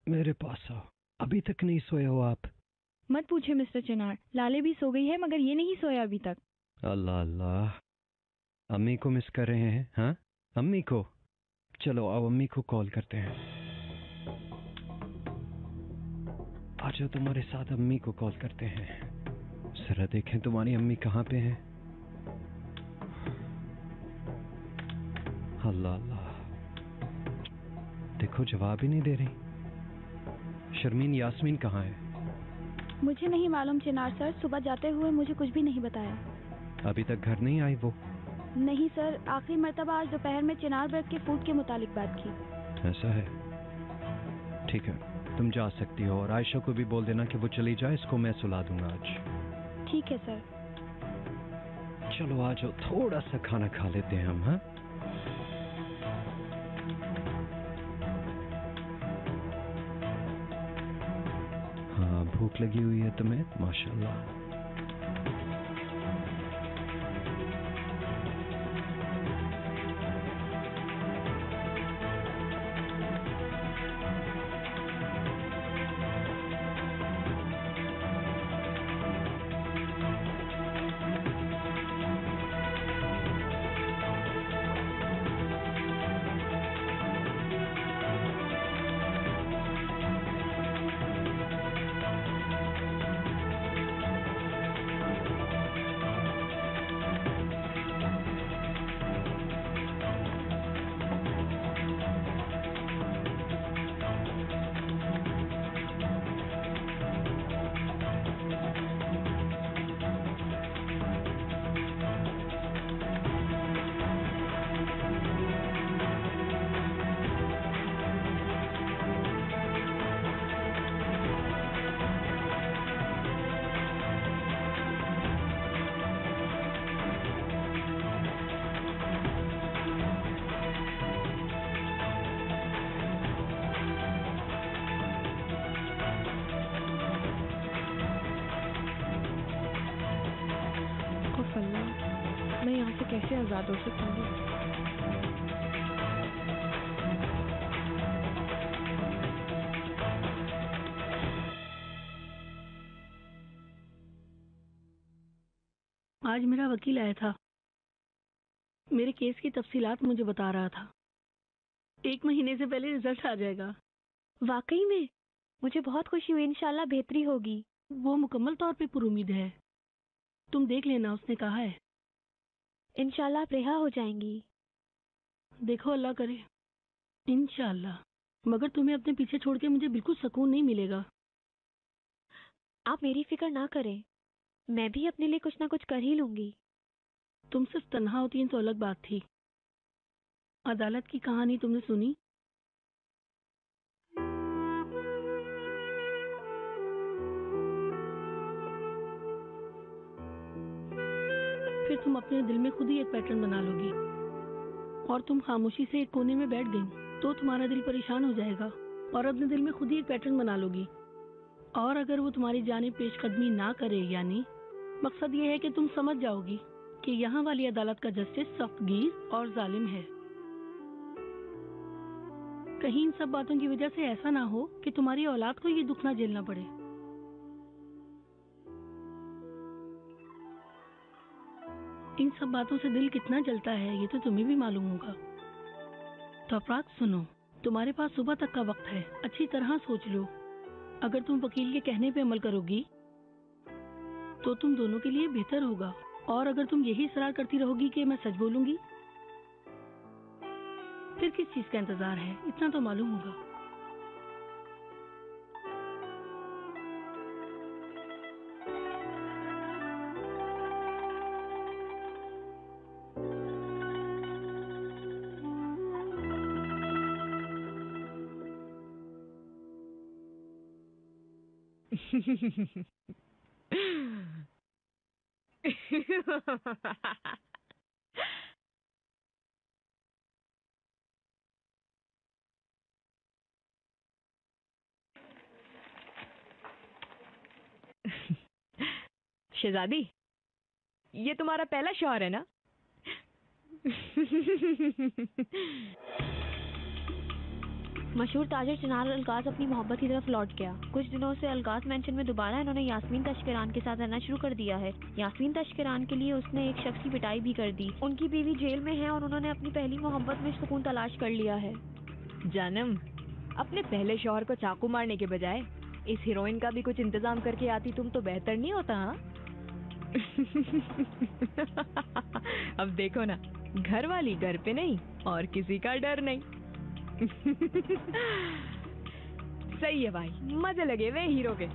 मेरे पास आओ। अभी तक नहीं सोए हो आप? मत पूछे मिस्टर चिनार, लाले भी सो गई है मगर ये नहीं सोया अभी तक। अल्लाह अल्लाह, अम्मी को मिस कर रहे हैं? हाँ, अम्मी को। चलो अब अम्मी को कॉल करते हैं। आज तुम्हारे साथ अम्मी को कॉल करते हैं। जरा देखें तुम्हारी अम्मी कहाँ पे हैं। अल्लाह अल्लाह, देखो जवाब ही नहीं दे रही। शर्मीन, यास्मीन कहाँ है? मुझे नहीं मालूम चिनार सर, सुबह जाते हुए मुझे कुछ भी नहीं बताया। अभी तक घर नहीं आई वो? नहीं सर, आखिरी मर्तबा आज दोपहर में चिनार बर्ग के फूड के मुतालिक बात की। ऐसा है, ठीक है, तुम जा सकती हो और आयशा को भी बोल देना कि वो चली जाए, इसको मैं सुला दूंगा आज। ठीक है सर। चलो आ जाओ, थोड़ा सा खाना खा लेते हैं हम। हाँ, हाँ, भूख लगी हुई है तुम्हें? माशाल्लाह। मैं यहाँ से कैसे आजाद हो सकता हूँ? आज मेरा वकील आया था। मेरे केस की तफसीलात मुझे बता रहा था। 1 महीने से पहले रिजल्ट आ जाएगा। वाकई में मुझे बहुत खुशी हुई, इंशाल्लाह बेहतरी होगी। वो मुकम्मल तौर पे पुरुमीद है। तुम देख लेना, उसने कहा है। इंशाल्लाह आप रिहा हो जाएंगी। देखो, अल्लाह करे, इंशाल्लाह। मगर तुम्हें अपने पीछे छोड़ के मुझे बिल्कुल सुकून नहीं मिलेगा। आप मेरी फिक्र ना करें, मैं भी अपने लिए कुछ ना कुछ कर ही लूंगी। तुम सिर्फ तन्हा होती तो अलग बात थी। अदालत की कहानी तुमने सुनी? फिर तुम अपने दिल में खुद ही एक पैटर्न बना लोगी और तुम खामोशी से एक कोने में बैठ गई तो तुम्हारा दिल परेशान हो जाएगा और अपने दिल में खुद ही एक पैटर्न बना लोगी। और अगर वो तुम्हारी जानिब पेशकदमी ना करे, यानी मकसद ये है कि तुम समझ जाओगी कि यहाँ वाली अदालत का जस्टिस सख्तगीर और जालिम है। कहीं इन सब बातों की वजह से ऐसा ना हो कि तुम्हारी औलाद को ये दुख ना झेलना पड़े। इन सब बातों से दिल कितना जलता है ये तो तुम्हें भी मालूम होगा। तो अपराध सुनो, तुम्हारे पास सुबह तक का वक्त है, अच्छी तरह सोच लो। अगर तुम वकील के कहने पे अमल करोगी तो तुम दोनों के लिए बेहतर होगा, और अगर तुम यही इसरार करती रहोगी कि मैं सच बोलूंगी, फिर किस चीज का इंतजार है, इतना तो मालूम होगा। शहजादी, ये तुम्हारा पहला शौहर है ना? मशहूर ताजिर चिनार अलगाज अपनी मोहब्बत की तरफ लौट गया। कुछ दिनों से अलगाज मेंशन में दोबारा इन्होंने यास्मीन तशकिरान के साथ रहना शुरू कर दिया है। यास्मीन तशकिरान के लिए उसने एक शख्स की पिटाई भी कर दी। उनकी बीवी जेल में है और उन्होंने अपनी पहली मोहब्बत में सुकून तलाश कर लिया है। जानम, अपने पहले शौहर को चाकू मारने के बजाय इस हीरोइन का भी कुछ इंतजाम करके आती तुम तो बेहतर नहीं होता? हाँ? अब देखो ना, घर वाली घर पे नहीं और किसी का डर नहीं। सही है भाई, मजे लगे वे हीरो के।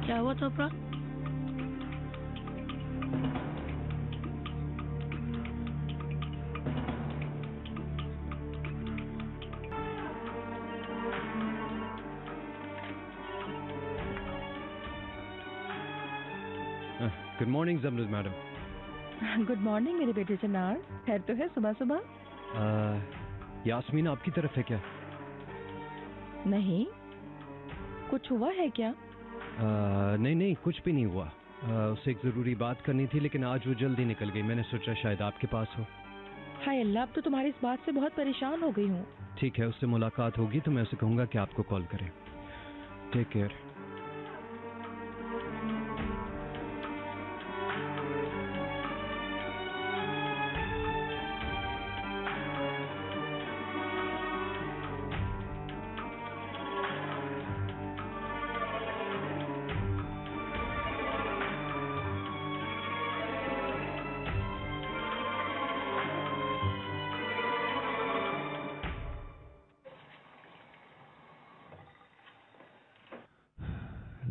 क्या हुआ था अपराध? Good morning Jamrud madam. Good morning मेरे बेटे चिनार। खैर तो है सुबह सुबह? यास्मीन आपकी तरफ है क्या? नहीं, कुछ हुआ है क्या? नहीं नहीं, कुछ भी नहीं हुआ। उससे एक ज़रूरी बात करनी थी, लेकिन आज वो जल्दी निकल गई। मैंने सोचा शायद आपके पास हो। हाय अल्लाह, अब तो तुम्हारी इस बात से बहुत परेशान हो गई हूँ। ठीक है, उससे मुलाकात होगी तो मैं उसे कहूँगा कि आपको कॉल करे। Take care.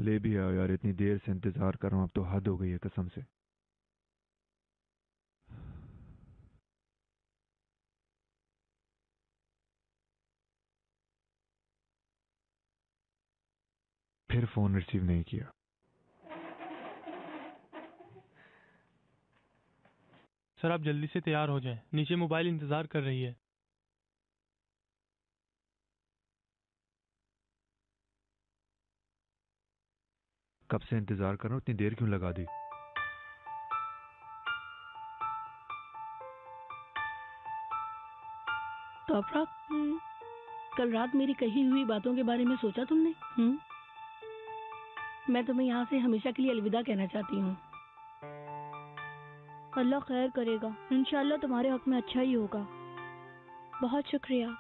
ले भी आओ यार, इतनी देर से इंतजार कर रहा हूँ, अब तो हद हो गई है कसम से। फिर फोन रिसीव नहीं किया। सर आप जल्दी से तैयार हो जाएं, नीचे मोबाइल इंतजार कर रही है। कब से इंतजार कर रहा हूँ, इतनी देर क्यों लगा दी? तो अपराध, कल रात मेरी कही हुई बातों के बारे में सोचा तुमने? मैं तुम्हें यहाँ से हमेशा के लिए अलविदा कहना चाहती हूँ। अल्लाह खैर करेगा, इंशाल्लाह तुम्हारे हक में अच्छा ही होगा। बहुत शुक्रिया।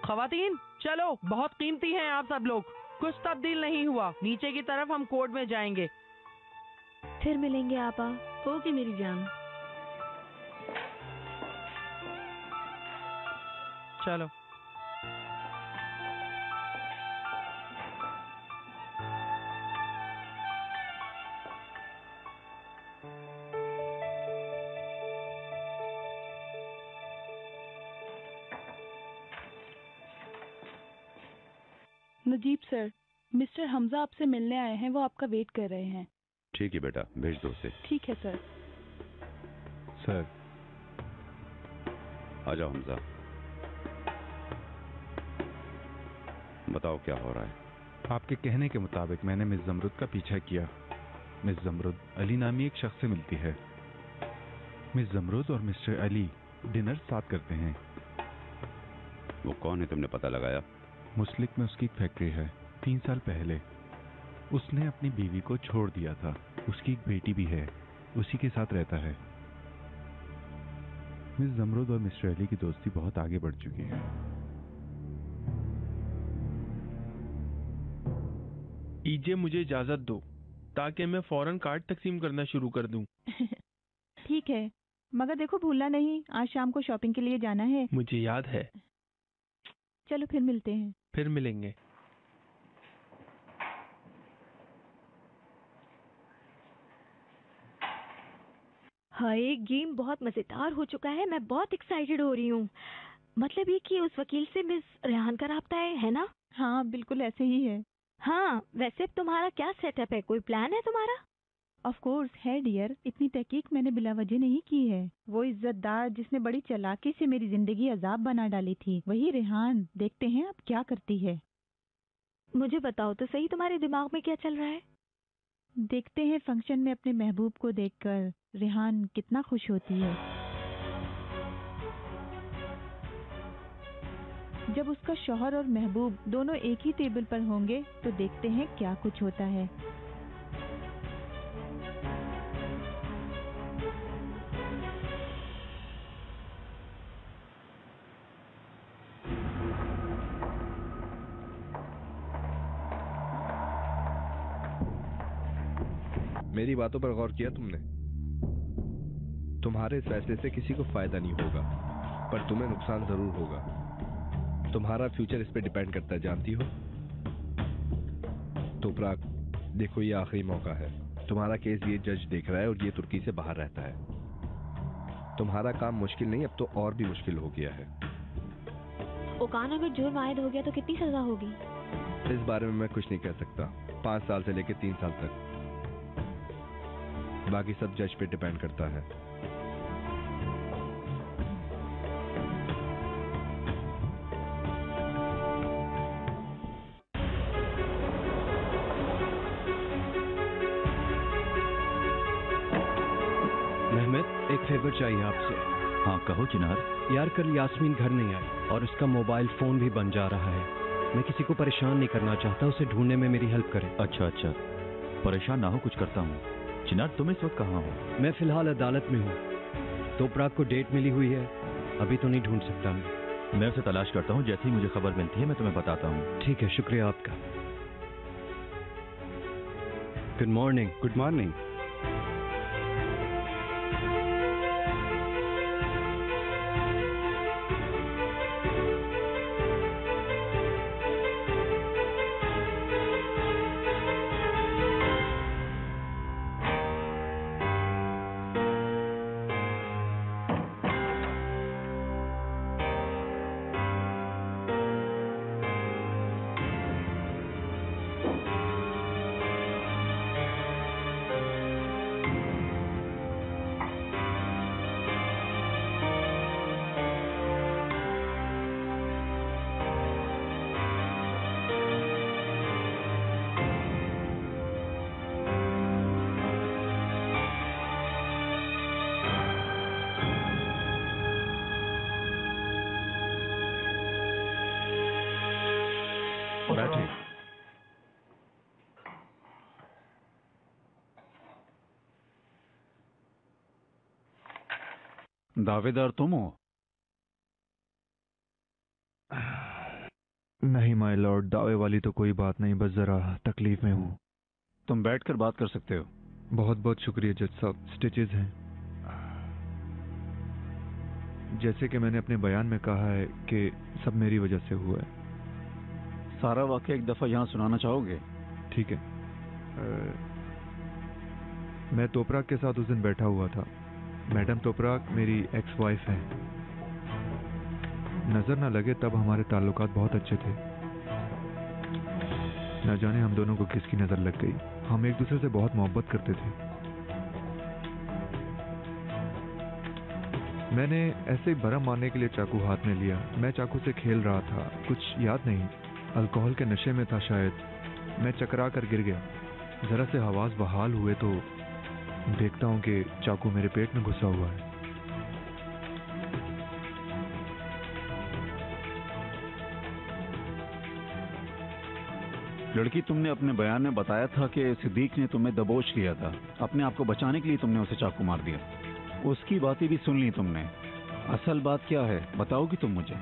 खवातीन चलो, बहुत कीमती हैं आप सब लोग। कुछ तब्दील नहीं हुआ, नीचे की तरफ हम कोर्ट में जाएंगे। फिर मिलेंगे आपा। ओके मेरी जान। चलो। नजीब सर, मिस्टर हमजा आपसे मिलने आए हैं, वो आपका वेट कर रहे हैं। ठीक है बेटा, भेज दो उसे। ठीक है सर। सर आ जाओ हमजा, बताओ क्या हो रहा है। आपके कहने के मुताबिक मैंने मिस जमरुद का पीछा किया। मिस जमरुद अली नामी एक शख्स से मिलती है। मिस जमरुद और मिस्टर अली डिनर साथ करते हैं। वो कौन है तुमने पता लगाया? मुस्लिक में उसकी एक फैक्ट्री है। 3 साल पहले उसने अपनी बीवी को छोड़ दिया था। उसकी एक बेटी भी है, उसी के साथ रहता है। मिस जमरुद और मिस्टर अली की दोस्ती बहुत आगे बढ़ चुकी है। ईजे मुझे इजाजत दो ताकि मैं फौरन कार्ड तकसीम करना शुरू कर दूं। ठीक है, मगर देखो भूलना नहीं, आज शाम को शॉपिंग के लिए जाना है। मुझे याद है। चलो फिर मिलते हैं। फिर मिलेंगे। हाय, गेम बहुत मजेदार हो चुका है। मैं बहुत एक्साइटेड हो रही हूँ। मतलब ये कि उस वकील से मिस रेहान का राब्ता है ना? हाँ बिल्कुल ऐसे ही है। हाँ, वैसे अब तुम्हारा क्या सेटअप है? कोई प्लान है तुम्हारा? ऑफ कोर्स है डियर, इतनी तहकीक मैंने बिला वजह नहीं की है। वो इज्जतदार जिसने बड़ी चालाकी से मेरी जिंदगी अजाब बना डाली थी, वही रेहान। देखते हैं अब क्या करती है। मुझे बताओ तो सही, तुम्हारे दिमाग में क्या चल रहा है? देखते हैं फंक्शन में अपने महबूब को देखकर रेहान कितना खुश होती है। जब उसका शौहर और महबूब दोनों एक ही टेबल पर होंगे तो देखते हैं क्या कुछ होता है। मेरी बातों पर गौर किया तुमने? तुम्हारे इस फैसले से किसी को फायदा नहीं होगा, पर तुम्हें नुकसान जरूर होगा। तुम्हारा फ्यूचर इस पे डिपेंड करता है, जानती हो? तोपराक, देखो ये आखिरी मौका है। तुम्हारा केस ये जज देख रहा है और ये तुर्की से बाहर रहता है। तुम्हारा काम मुश्किल नहीं, अब तो और भी मुश्किल हो गया है। ओकान, अगर जुर्म आयद हो गया तो कितनी सजा होगी? इस बारे में मैं कुछ नहीं कह सकता। 5 साल से लेकर 3 साल तक। बाकी सब जज पे डिपेंड करता है। मेहमेद, एक फेवर चाहिए आपसे। हाँ कहो चिनार। यार कल यास्मीन घर नहीं आई और उसका मोबाइल फोन भी बन जा रहा है। मैं किसी को परेशान नहीं करना चाहता, उसे ढूंढने में मेरी हेल्प करे। अच्छा अच्छा, परेशान ना हो, कुछ करता हूँ। चिनार, तुम इस वक्त कहाँ हो? मैं फिलहाल अदालत में हूँ। तोपराक को डेट मिली हुई है, अभी तो नहीं ढूंढ सकता मैं उसे तलाश करता हूँ। जैसे ही मुझे खबर मिलती है मैं तुम्हें बताता हूँ। ठीक है, शुक्रिया आपका। Good morning. Good morning. बैठे। दावेदार तुम हो? नहीं माय लॉर्ड, दावे वाली तो कोई बात नहीं, बस जरा तकलीफ में हूँ। तुम बैठकर बात कर सकते हो। बहुत बहुत शुक्रिया जज साहब। स्टिचेस हैं। जैसे कि मैंने अपने बयान में कहा है कि सब मेरी वजह से हुआ है। सारा वाकया एक दफा यहाँ सुनाना चाहोगे? ठीक है। मैं तोपराक के साथ उस दिन बैठा हुआ था। मैडम तोपराक मेरी एक्स वाइफ है। नजर ना लगे तब हमारे ताल्लुकात बहुत अच्छे थे। न जाने हम दोनों को किसकी नजर लग गई। हम एक दूसरे से बहुत मोहब्बत करते थे। मैंने ऐसे ही भरम मारने के लिए चाकू हाथ में लिया। मैं चाकू से खेल रहा था, कुछ याद नहीं, अल्कोहल के नशे में था शायद। मैं चकरा कर गिर गया। जरा से हवास बहाल हुए तो देखता हूं कि चाकू मेरे पेट में घुसा हुआ है। लड़की, तुमने अपने बयान में बताया था कि सिद्दीक ने तुम्हें दबोच लिया था। अपने आप को बचाने के लिए तुमने उसे चाकू मार दिया। उसकी बातें भी सुन ली तुमने। असल बात क्या है बताओगी तुम मुझे?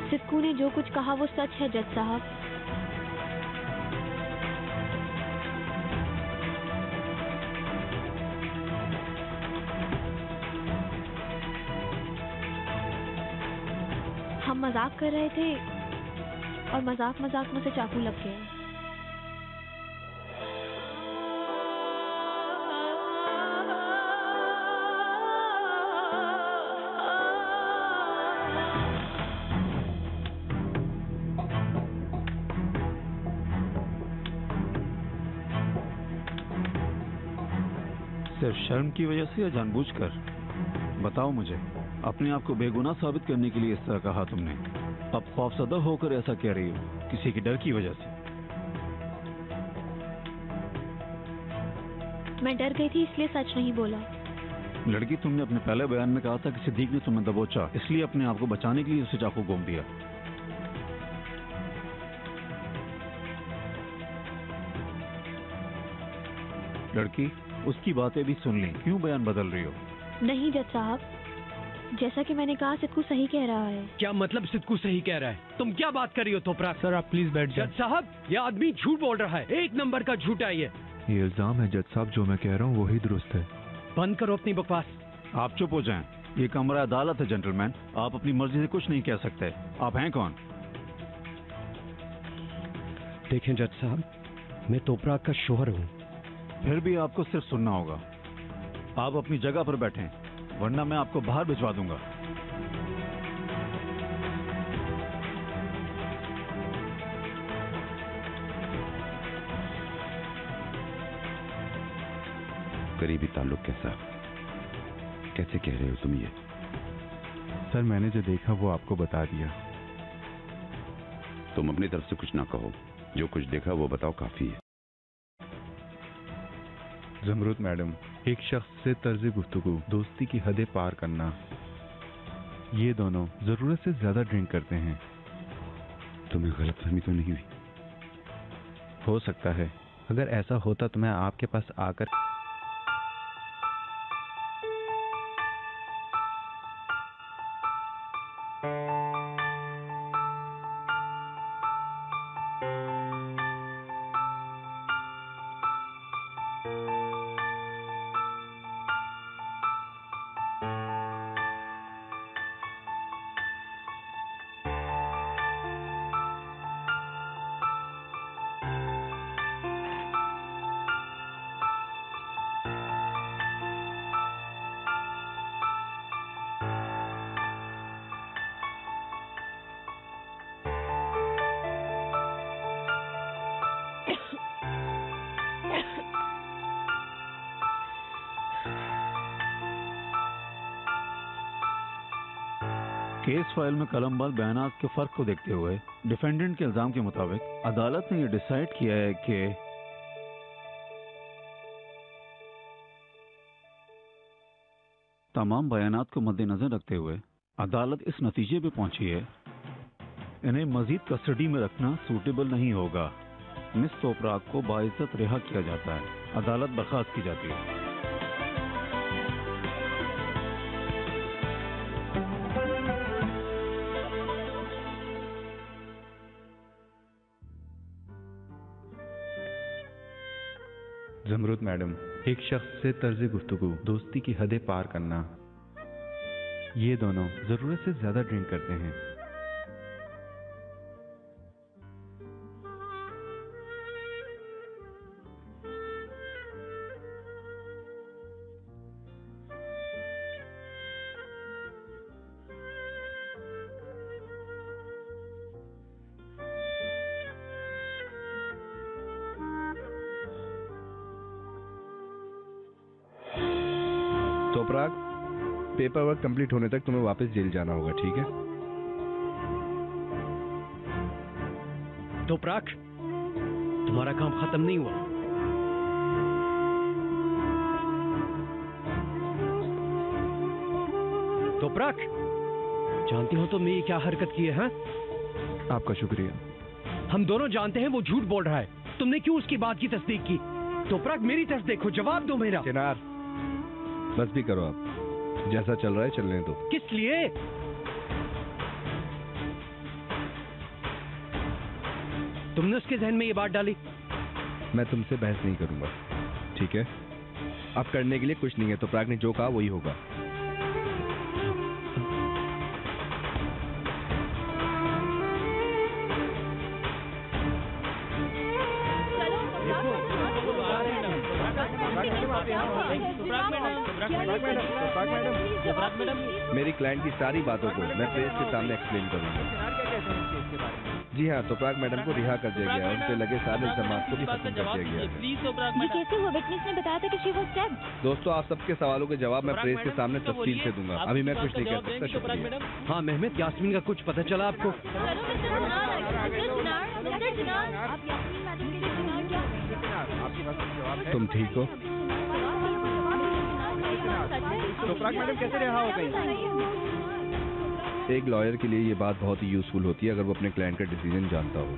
सिक्कू ने जो कुछ कहा वो सच है जज साहब। हम मजाक कर रहे थे और मजाक मजाक में से चाकू लग गया। सिर्फ शर्म की वजह से या जानबूझकर? बताओ मुझे, अपने आप को बेगुनाह साबित करने के लिए इस तरह कहा तुमने। अब खौफजदा होकर ऐसा कह रही हो, किसी के डर की वजह से? मैं डर गई थी इसलिए सच नहीं बोला। लड़की, तुमने अपने पहले बयान में कहा था कि सिद्दीक ने तुम्हें दबोचा, इसलिए अपने आप को बचाने के लिए उसे चाकू घोंप दिया। लड़की, उसकी बातें भी सुन ली, क्यों बयान बदल रही हो? नहीं जज साहब, जैसा कि मैंने कहा सिद्धू सही कह रहा है। क्या मतलब सिद्धू सही कह रहा है? तुम क्या बात कर रही हो तोपरा? सर आप प्लीज बैठ जाए। जज साहब, ये आदमी झूठ बोल रहा है, एक नंबर का झूठा है ये इल्जाम है जज साहब, जो मैं कह रहा हूँ वही दुरुस्त है। बंद करो अपनी बकवास। आप चुप हो जाएं। ये कमरा अदालत है जेंटलमैन, आप अपनी मर्जी से कुछ नहीं कह सकते। आप हैं कौन? देखें जज साहब, मैं तोपरा का शोहर हूँ। फिर भी आपको सिर्फ सुनना होगा। आप अपनी जगह पर बैठें, वरना मैं आपको बाहर भिजवा दूंगा। करीबी ताल्लुक कैसा? कैसे कह रहे हो तुम ये? सर मैंने जो देखा वो आपको बता दिया। तुम अपनी तरफ से कुछ ना कहो, जो कुछ देखा वो बताओ, काफी है। जमरूद मैडम, एक शख्स से तर्ज गुफ्तगू, दोस्ती की हदें पार करना, ये दोनों जरूरत से ज्यादा ड्रिंक करते हैं। तुम्हें गलतफहमी तो नहीं हुई? हो सकता है, अगर ऐसा होता तो मैं आपके पास आकर केस फाइल में कलमबंद बयानात के फर्क को देखते हुए डिफेंडेंट के इल्जाम के मुताबिक अदालत ने यह डिसाइड किया है कि तमाम बयानात को मद्देनजर रखते हुए अदालत इस नतीजे पे पहुंची है, इन्हें मजीद कस्टडी में रखना सूटेबल नहीं होगा। मिस तोपराग को बाइज्जत रिहा किया जाता है, अदालत बर्खास्त की जाती है। जमरूद मैडम, एक शख्स से तर्ज गुफ्तगू, दोस्ती की हदें पार करना, ये दोनों जरूरत से ज्यादा ड्रिंक करते हैं। तोपराग, पेपर वर्क कंप्लीट होने तक तुम्हें वापस जेल जाना होगा, ठीक है? तोपराग, तुम्हारा काम खत्म नहीं हुआ। तोपराग, जानती हो तुमने ये क्या हरकत की है? हाँ? आपका शुक्रिया। हम दोनों जानते हैं वो झूठ बोल रहा है, तुमने क्यों उसकी बात की तस्दीक की? तोपराग, मेरी तरफ देखो, जवाब दो मेरा। चिनार, बस भी करो, आप जैसा चल रहा है चलने दो। किस लिए? तुमने उसके जहन में ये बात डाली? मैं तुमसे बहस नहीं करूंगा, ठीक है? अब करने के लिए कुछ नहीं है, तो प्राग ने जो कहा वही होगा। मैडम मेरी क्लाइंट की सारी बातों को मैं प्रेस के सामने एक्सप्लेन करूंगा। जी हाँ, तोपराक मैडम को रिहा कर दिया गया है, उन पे लगे सारे इल्जामात को भी खत्म कर दिया गया है। ये कैसे हुआ? विटनेस ने बताया था कि शी वाज डेड। दोस्तों, आप सबके सवालों के जवाब मैं प्रेस के सामने तफसील से दूंगा। अभी मैं कुछ नहीं कह सकता। शुक्रिया। हाँ मेहमेद, यास्मीन का कुछ पता चला आपको? तुम ठीक हो? तोपराक मैडम कैसे रिहा हो गई? एक लॉयर के लिए ये बात बहुत ही यूजफुल होती है अगर वो अपने क्लाइंट का डिसीजन जानता हो।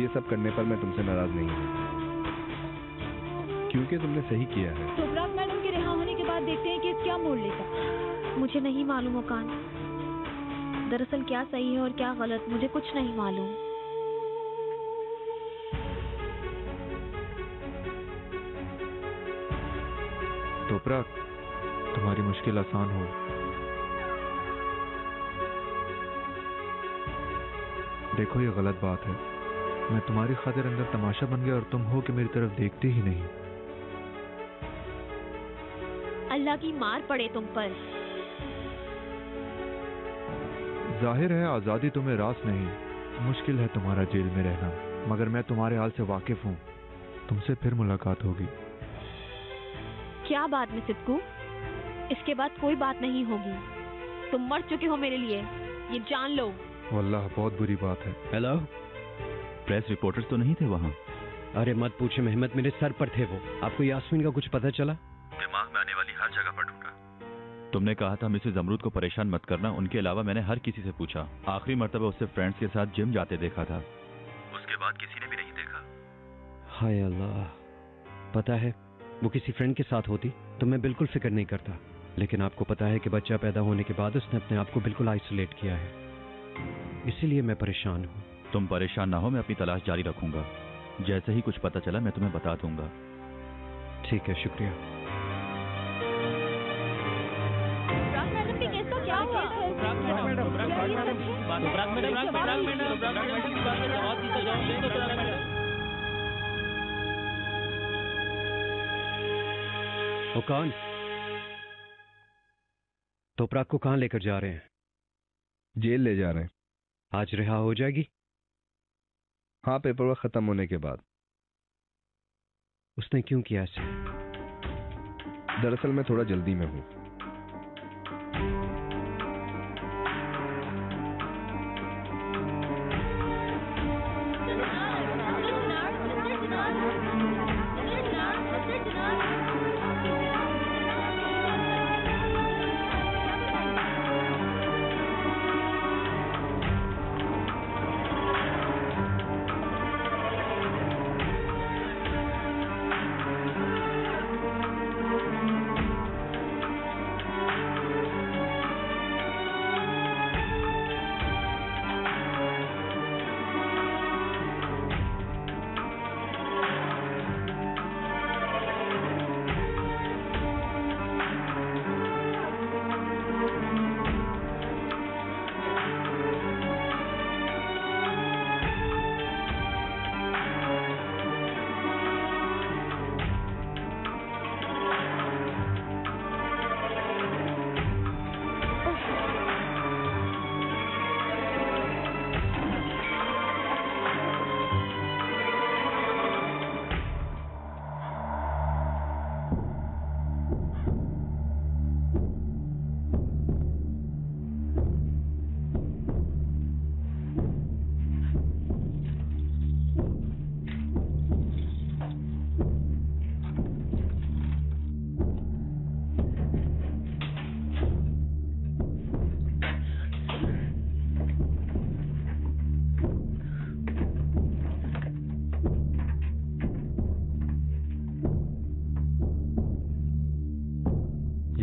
ये सब करने पर मैं तुमसे नाराज नहीं हूँ, क्योंकि तुमने सही किया है। तोपराक मैडम के रिहा होने के बाद देखते हैं कि क्या मोड़ लेगा। मुझे नहीं मालूम ओकान, दरअसल क्या सही है और क्या गलत मुझे कुछ नहीं मालूम। तोपराक, तुम्हारी मुश्किल आसान हो। देखो, ये गलत बात है। मैं तुम्हारी खातिर अंदर तमाशा बन गया और तुम हो कि मेरी तरफ देखते ही नहीं। अल्लाह की मार पड़े तुम पर। जाहिर है आजादी तुम्हें रास नहीं। मुश्किल है तुम्हारा जेल में रहना, मगर मैं तुम्हारे हाल से वाकिफ हूँ। तुमसे फिर मुलाकात होगी। क्या बात में सिद्कू? इसके बाद कोई बात नहीं होगी। तुम मर चुके हो मेरे लिए, ये जान लो। वल्लाह बहुत बुरी बात है। हेलो, प्रेस रिपोर्टर्स तो नहीं थे वहाँ? अरे मत पूछे मेहमद, मेरे सर पर थे वो। आपको यास्मीन का कुछ पता चला? दिमाग में आने वाली हर जगह पर ढूंढा। तुमने कहा था मिसेस जमरूद को परेशान मत करना, उनके अलावा मैंने हर किसी से पूछा। आखिरी मर्तबा उससे फ्रेंड्स के साथ जिम जाते देखा था, उसके बाद किसी ने भी नहीं देखा। हाय अल्लाह, पता है वो किसी फ्रेंड के साथ होती तो मैं बिल्कुल फिक्र नहीं करता, लेकिन आपको पता है कि बच्चा पैदा होने के बाद उसने अपने आप को बिल्कुल आइसोलेट किया है, इसीलिए मैं परेशान हूँ। तुम परेशान ना हो, मैं अपनी तलाश जारी रखूंगा। जैसे ही कुछ पता चला मैं तुम्हें बता दूंगा। ठीक है, शुक्रिया। ओकान, तोपराक को कहाँ लेकर जा रहे हैं? जेल ले जा रहे हैं। आज रिहा हो जाएगी? हाँ, पेपरवर्क खत्म होने के बाद। उसने क्यों किया ऐसे? दरअसल मैं थोड़ा जल्दी में हूँ।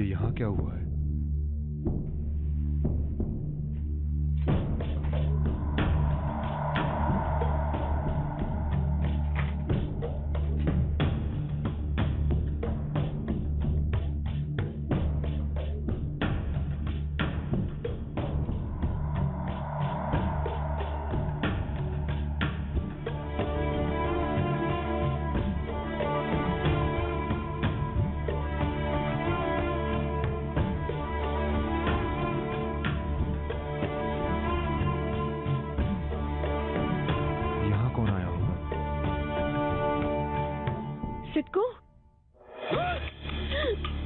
यहाँ क्या हुआ है? सिद्धू,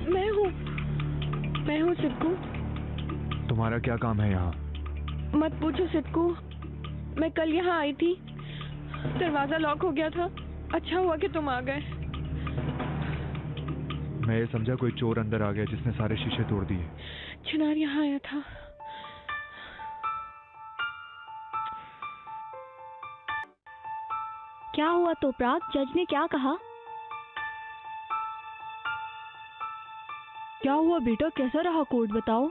मैं हूँ सिद्धू। तुम्हारा क्या काम है यहाँ? मत पूछो सिद्धू, मैं कल यहाँ आई थी, दरवाजा लॉक हो गया था। अच्छा हुआ कि तुम आ गए। मैं ये समझा कोई चोर अंदर आ गया जिसने सारे शीशे तोड़ दिए। चिनार यहाँ आया था। क्या हुआ तोपराग? जज ने क्या कहा? क्या हुआ बेटा, कैसा रहा कोर्ट, बताओ।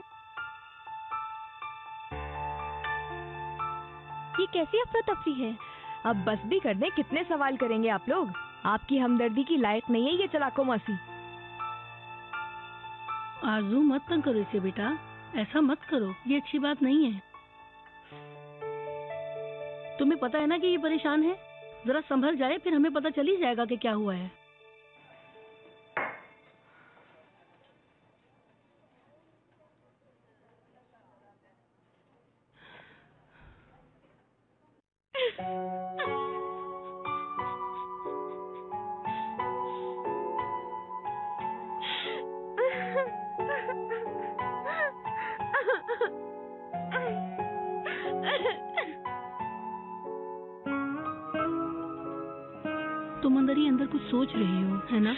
ये कैसी अफरा तफरी है? अब बस भी कर दें, कितने सवाल करेंगे आप लोग? आपकी हमदर्दी की लायक नहीं है ये चलाको मासी। आरजू मत तंग करो इसे बेटा, ऐसा मत करो, ये अच्छी बात नहीं है। तुम्हें पता है ना कि ये परेशान है, जरा संभल जाए, फिर हमें पता चल ही जाएगा कि क्या हुआ है। तुम अंदर ही अंदर कुछ सोच रही हो, है ना?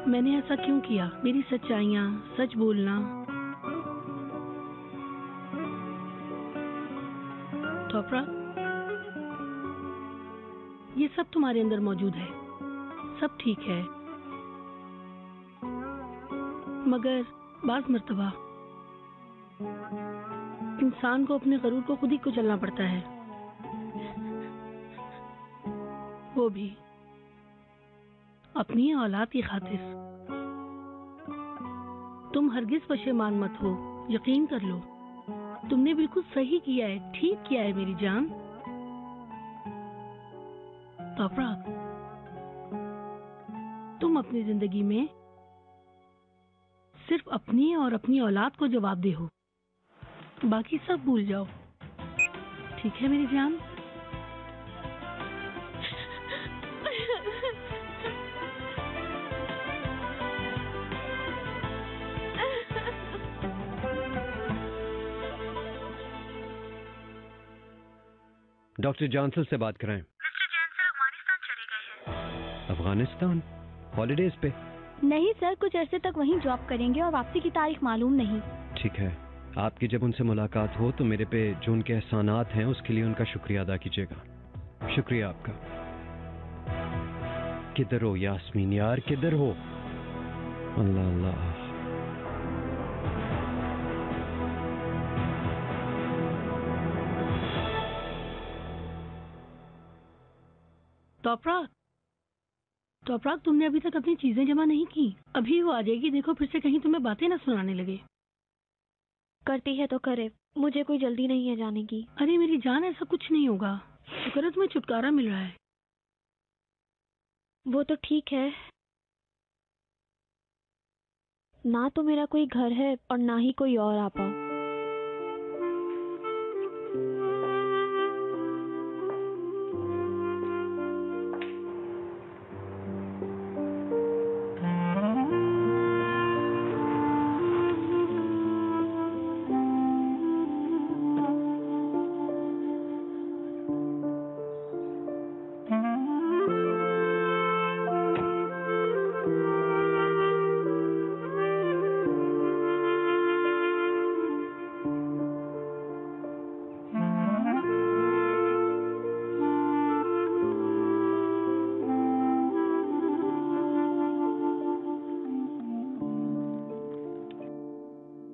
मैंने ऐसा क्यों किया? मेरी सच्चाइयाँ, सच बोलना। तोपरा, ये सब तुम्हारे अंदर मौजूद है, सब ठीक है, मगर बाज़ मर्तबा इंसान को अपने गरूर को खुद ही कुचलना पड़ता है, वो भी अपनी औलाद की खातिर। तुम हरगिज पशेमान मत हो, यकीन कर लो, तुमने बिल्कुल सही किया है, ठीक किया है मेरी जान। तोपरा, तुम अपनी जिंदगी में सिर्फ अपनी और अपनी औलाद को जवाबदेह हो, बाकी सब भूल जाओ, ठीक है मेरी जान? डॉक्टर जॉनसन से बात कराएं। मिस्टर जॉनसन अफगानिस्तान चले गए हैं। अफगानिस्तान? हॉलीडेज पे? नहीं सर, कुछ अरसे तक वहीं जॉब करेंगे और वापसी की तारीख मालूम नहीं। ठीक है, आपकी जब उनसे मुलाकात हो तो मेरे पे जो उनके एहसानात हैं उसके लिए उनका शुक्रिया अदा कीजिएगा। शुक्रिया आपका। किधर हो यास्मीन यार, किधर हो? अल्लाह अल्लाह। तोपराग, तुमने अभी तक अपनी चीजें जमा नहीं की, अभी वो आ जाएगी, देखो फिर से कहीं तुम्हें बातें ना सुनाने लगे। करती है तो करे, मुझे कोई जल्दी नहीं है जाने की। अरे मेरी जान, ऐसा कुछ नहीं होगा, शुक्र है तुम्हें छुटकारा मिल रहा है। वो तो ठीक है, ना तो मेरा कोई घर है और ना ही कोई और आपा।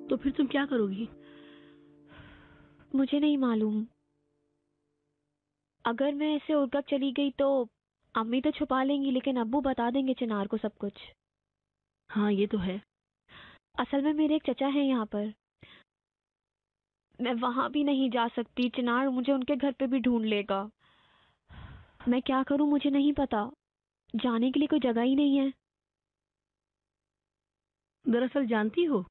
तो फिर तुम क्या करोगी? मुझे नहीं मालूम। अगर मैं ऐसे उड़कर चली गई तो अम्मी तो छुपा लेंगी, लेकिन अब्बू बता देंगे चिनार को सब कुछ। हाँ ये तो है। असल में मेरे एक चचा हैं यहाँ पर, मैं वहां भी नहीं जा सकती, चिनार मुझे उनके घर पे भी ढूंढ लेगा। मैं क्या करूं मुझे नहीं पता, जाने के लिए कोई जगह ही नहीं है। दरअसल जानती हो,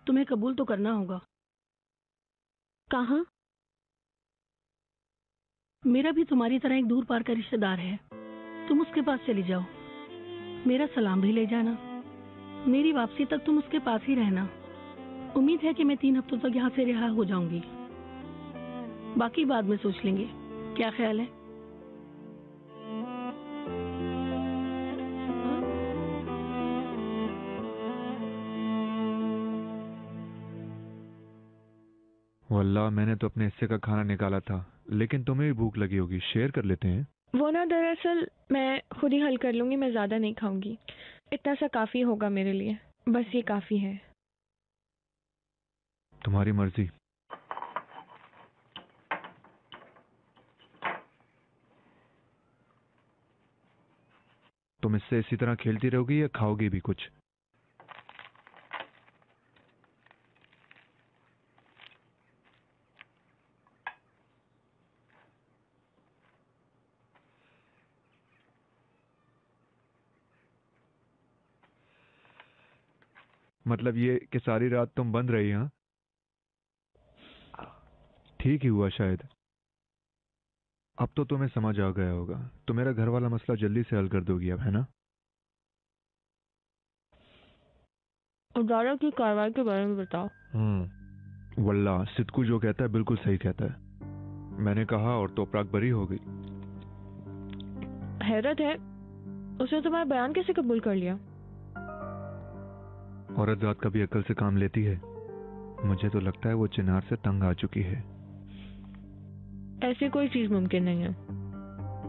तुम्हें कबूल तो करना होगा। कहाँ? मेरा भी तुम्हारी तरह एक दूर पार का रिश्तेदार है, तुम उसके पास चली जाओ, मेरा सलाम भी ले जाना। मेरी वापसी तक तुम उसके पास ही रहना। उम्मीद है कि मैं 3 हफ्तों तक यहाँ से रिहा हो जाऊंगी। बाकी बाद में सोच लेंगे, क्या ख्याल है? वल्लाह मैंने तो अपने हिस्से का खाना निकाला था, लेकिन तुम्हें भी भूख लगी होगी, शेयर कर लेते हैं। वो ना दरअसल मैं खुद ही हल कर लूंगी, मैं ज्यादा नहीं खाऊंगी। इतना सा काफी होगा मेरे लिए, बस ये काफी है। तुम्हारी मर्जी। तुम इससे इसी तरह खेलती रहोगी या खाओगी भी कुछ? मतलब ये कि सारी रात तुम बंद रही? हाँ, ठीक ही हुआ शायद। अब तो तुम्हें समझ आ गया होगा, तो मेरा घर वाला मसला जल्दी से हल कर दोगी अब, है ना? अदालत की कार्रवाई के बारे में बताओ। वल्लाह सिद्कू जो कहता है बिल्कुल सही कहता है। मैंने कहा और तोपराक बरी हो गई। हैरत है, उसने तुम्हारा बयान कैसे कबूल कर लिया? औरत जात कभी अकल से काम लेती है? मुझे तो लगता है वो चिनार से तंग आ चुकी है। ऐसी कोई चीज मुमकिन नहीं है।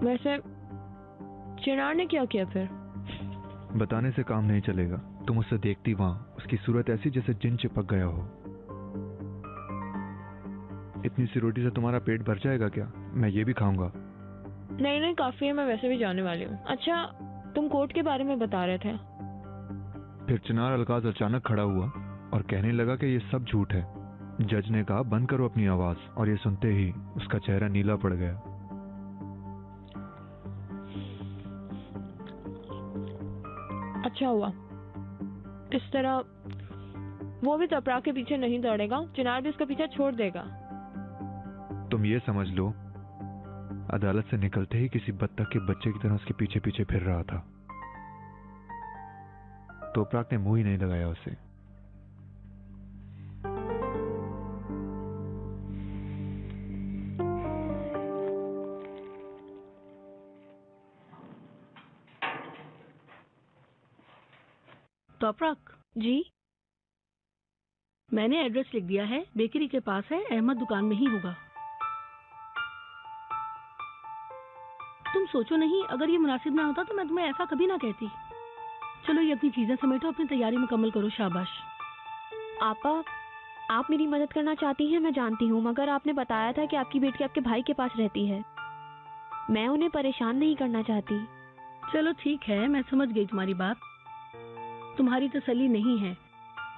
वैसे चिनार ने क्या किया फिर? बताने से काम नहीं चलेगा। तुम उसे देखती वहां, उसकी सूरत ऐसी जैसे जिन चिपक गया हो। इतनी सी रोटी से तुम्हारा पेट भर जाएगा क्या? मैं ये भी खाऊंगा। नहीं नहीं काफी है, मैं वैसे भी जाने वाली हूँ। अच्छा तुम कोर्ट के बारे में बता रहे थे। फिर चिनार अलकाज अचानक खड़ा हुआ और कहने लगा कि ये सब झूठ है। जज ने कहा बंद करो अपनी आवाज, और ये सुनते ही उसका चेहरा नीला पड़ गया। अच्छा हुआ। इस तरह वो भी तपरा के पीछे नहीं दौड़ेगा, चिनार भी उसका पीछा छोड़ देगा। तुम ये समझ लो, अदालत से निकलते ही किसी बत्तख के बच्चे की तरह उसके पीछे पीछे फिर रहा था। तोपराक ने मुंह ही नहीं लगाया उसे। तोपराक जी, मैंने एड्रेस लिख दिया है, बेकरी के पास है, अहमद दुकान में ही होगा। तुम सोचो नहीं, अगर ये मुनासिब ना होता तो मैं तुम्हें ऐसा कभी ना कहती। चलो ये अपनी चीजें समेटो, अपनी तैयारी मुकम्मल करो। शाबाश। आपा, आप मेरी मदद करना चाहती हैं, मैं जानती हूँ, मगर आपने बताया था कि आपकी बेटी आपके भाई के पास रहती है। मैं उन्हें परेशान नहीं करना चाहती। चलो ठीक है, मैं समझ गई तुम्हारी बात। तुम्हारी तसल्ली नहीं है,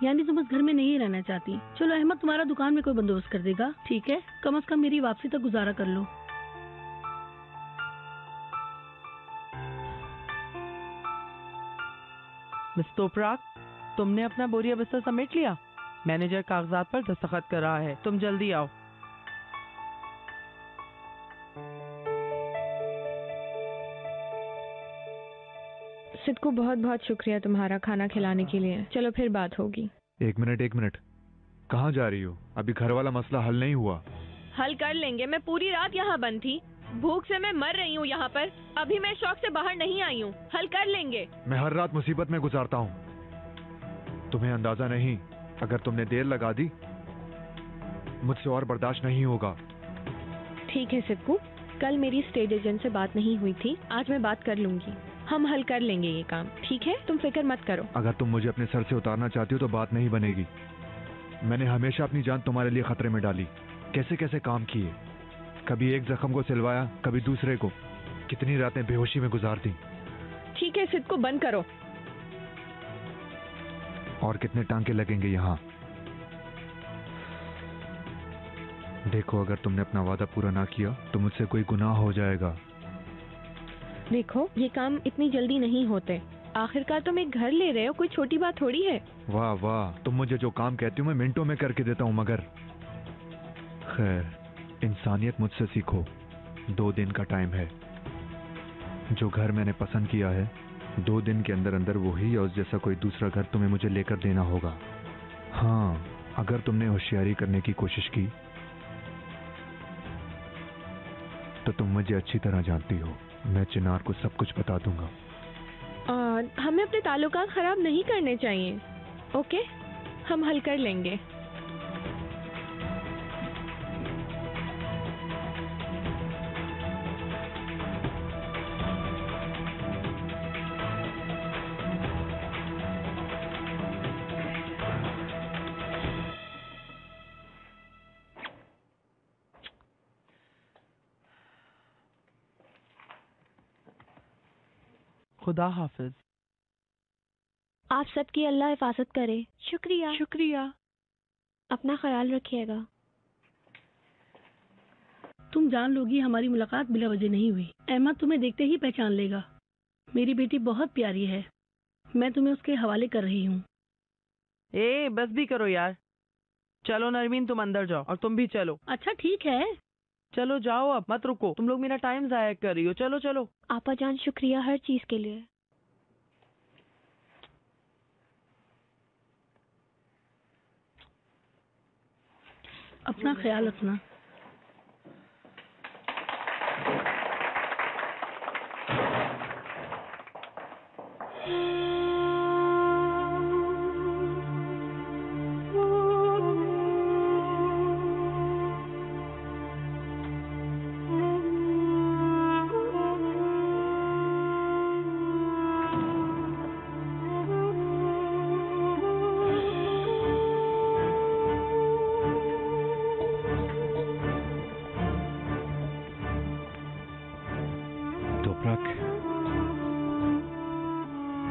यानी तुम उस घर में नहीं रहना चाहती। चलो अहमद तुम्हारा दुकान में कोई बंदोबस्त कर देगा, ठीक है? कम से कम मेरी वापसी तक गुजारा कर लो। मिस तोपराक, तुमने अपना बोरिया बिस्तर समेट लिया? मैनेजर कागजात पर दस्तखत कर रहा है, तुम जल्दी आओ। सिद्कू बहुत बहुत शुक्रिया तुम्हारा खाना खिलाने के लिए। चलो फिर बात होगी। एक मिनट, कहाँ जा रही हो? अभी घर वाला मसला हल नहीं हुआ। हल कर लेंगे। मैं पूरी रात यहाँ बंद थी, भूख से मैं मर रही हूँ यहाँ पर। अभी मैं शौक से बाहर नहीं आई हूँ। हल कर लेंगे। मैं हर रात मुसीबत में गुजारता हूँ, तुम्हें अंदाजा नहीं। अगर तुमने देर लगा दी, मुझसे और बर्दाश्त नहीं होगा। ठीक है सिद्कू, कल मेरी स्टेट एजेंट से बात नहीं हुई थी, आज मैं बात कर लूंगी। हम हल कर लेंगे ये काम, ठीक है? तुम फिक्र मत करो। अगर तुम मुझे अपने सर से उतारना चाहती हो तो बात नहीं बनेगी। मैंने हमेशा अपनी जान तुम्हारे लिए खतरे में डाली, कैसे कैसे काम किए, कभी एक जख्म को सिलवाया, कभी दूसरे को। कितनी रातें बेहोशी में गुजार दी। ठीक है सिद्कू, बंद करो। और कितने टांके लगेंगे यहाँ? देखो, अगर तुमने अपना वादा पूरा ना किया तो मुझसे कोई गुनाह हो जाएगा। देखो, ये काम इतनी जल्दी नहीं होते। आखिरकार तुम एक घर ले रहे हो, कोई छोटी बात थोड़ी है। वाह वाह, तुम मुझे जो काम कहती हो मैं मिनटों में करके देता हूँ। मगर खैर, इंसानियत मुझसे सीखो। 2 दिन का टाइम है। जो घर मैंने पसंद किया है 2 दिन के अंदर अंदर वही और जैसा कोई दूसरा घर तुम्हें मुझे लेकर देना होगा। हाँ, अगर तुमने होशियारी करने की कोशिश की तो तुम मुझे अच्छी तरह जानती हो। मैं चिनार को सब कुछ बता दूंगा। हमें अपने ताल्लुकात खराब नहीं करने चाहिए। ओके, हम हल कर लेंगे। खुदा हाफिज। आप सबकी अल्लाह हिफाजत करे। शुक्रिया। शुक्रिया। अपना ख्याल रखिएगा। तुम जान लोगी हमारी मुलाकात बिला वजह नहीं हुई। अहमद तुम्हें देखते ही पहचान लेगा। मेरी बेटी बहुत प्यारी है। मैं तुम्हें उसके हवाले कर रही हूँ। ए, बस भी करो यार। चलो नरमीन, तुम अंदर जाओ और तुम भी चलो। अच्छा ठीक है, चलो जाओ, अब मत रुको। तुम लोग मेरा टाइम जाया कर रही हो। चलो चलो। आपा जान, शुक्रिया हर चीज के लिए। अपना ख्याल रखना।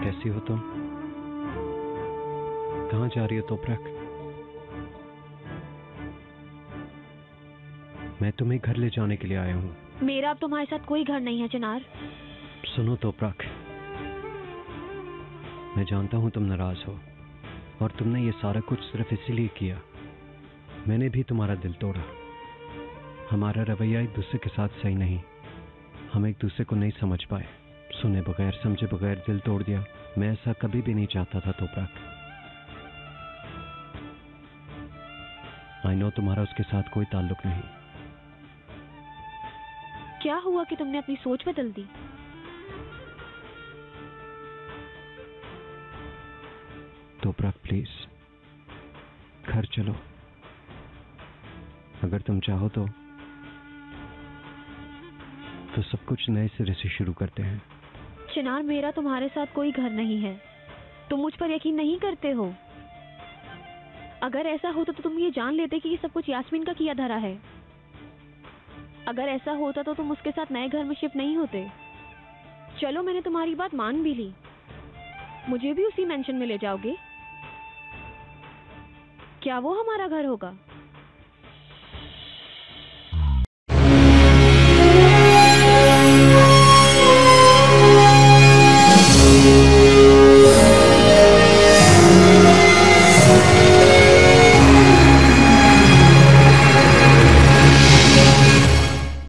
कैसी हो तुम? कहाँ जा रही हो तोपरक? मैं तुम्हें घर ले जाने के लिए आया हूँ। मेरा अब तुम्हारे साथ कोई घर नहीं है चिनार। सुनो तोपरक, मैं जानता हूँ तुम नाराज हो और तुमने ये सारा कुछ सिर्फ इसीलिए किया। मैंने भी तुम्हारा दिल तोड़ा। हमारा रवैया एक दूसरे के साथ सही नहीं। हम एक दूसरे को नहीं समझ पाए। सुने बगैर समझे बगैर दिल तोड़ दिया। मैं ऐसा कभी भी नहीं चाहता था तोपरक। आई नो तुम्हारा उसके साथ कोई ताल्लुक नहीं। क्या हुआ कि तुमने अपनी सोच बदल दी? तोपरक प्लीज घर चलो। अगर तुम चाहो तो सब कुछ नए सिरे से शुरू करते हैं। चिनार, मेरा तुम्हारे साथ कोई घर नहीं है। तुम मुझ पर यकीन नहीं करते हो। अगर ऐसा होता तो तुम ये जान लेते कि ये सब कुछ यास्मीन का किया धरा है। अगर ऐसा होता तो तुम उसके साथ नए घर में शिफ्ट नहीं होते। चलो, मैंने तुम्हारी बात मान भी ली। मुझे भी उसी मेंशन में ले जाओगे? क्या वो हमारा घर होगा?